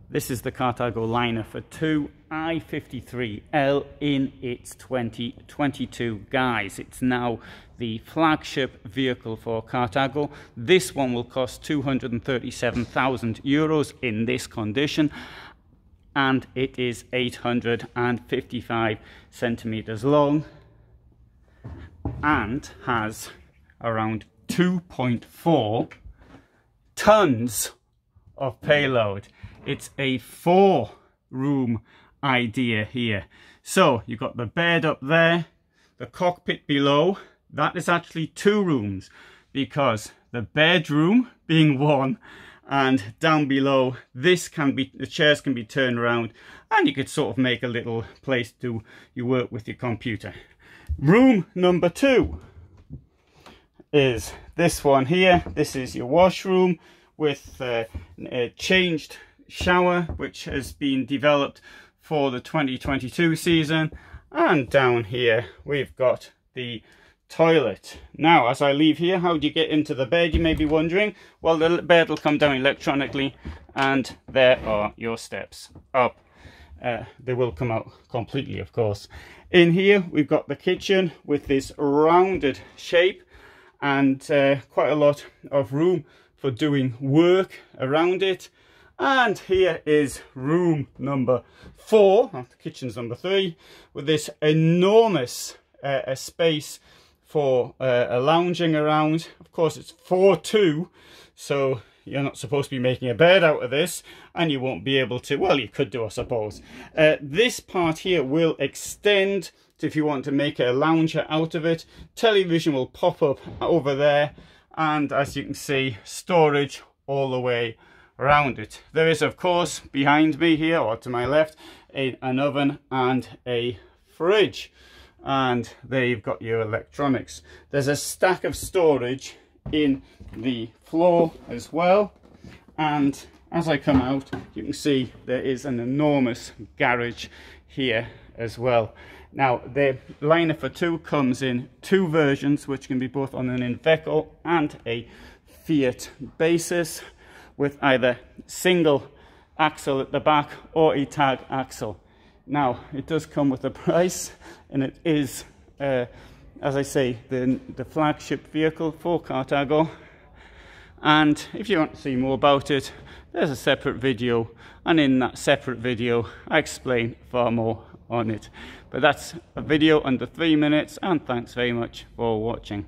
This is the Carthago Liner for 2 i53l in its 2022 guise. It's now the flagship vehicle for Carthago. This one will cost 237,000 euros in this condition, and it is 855 centimeters long and has around 2.4 tons of payload. It's a 4-room idea here. So you've got the bed up there, the cockpit below. That is actually 2 rooms, because the bedroom being 1, and down below this can be, the chairs can be turned around, and you could sort of make a little place to you work with your computer. Room number 2 is this one here. This is your washroom with a changed shower, which has been developed for the 2022 season. And down here we've got the toilet. Now, as I leave here, how do you get into the bed, you may be wondering? Well, the bed will come down electronically, and there are your steps up. They will come out completely, of course. In here we've got the kitchen with this rounded shape, and quite a lot of room for doing work around it. And here is room number 4, the kitchen's number 3, with this enormous space for a lounging around. Of course, it's 4'2", so you're not supposed to be making a bed out of this, and you won't be able to. Well, you could do, I suppose. This part here will extend to, if you want to make a lounger out of it. Television will pop up over there, and as you can see, storage all the way around it. There is, of course, behind me here, or to my left, an oven and a fridge, and there you've got your electronics. There's a stack of storage in the floor as well, and as I come out, you can see there is an enormous garage here as well. Now, the Liner for 2 comes in 2 versions, which can be both on an Iveco and a Fiat basis, with either single axle at the back or a tag axle. Now, it does come with a price, and it is, as I say, the flagship vehicle for Carthago. And if you want to see more about it, there's a separate video, and in that separate video I explain far more on it. But that's a video under 3 minutes, and thanks very much for watching.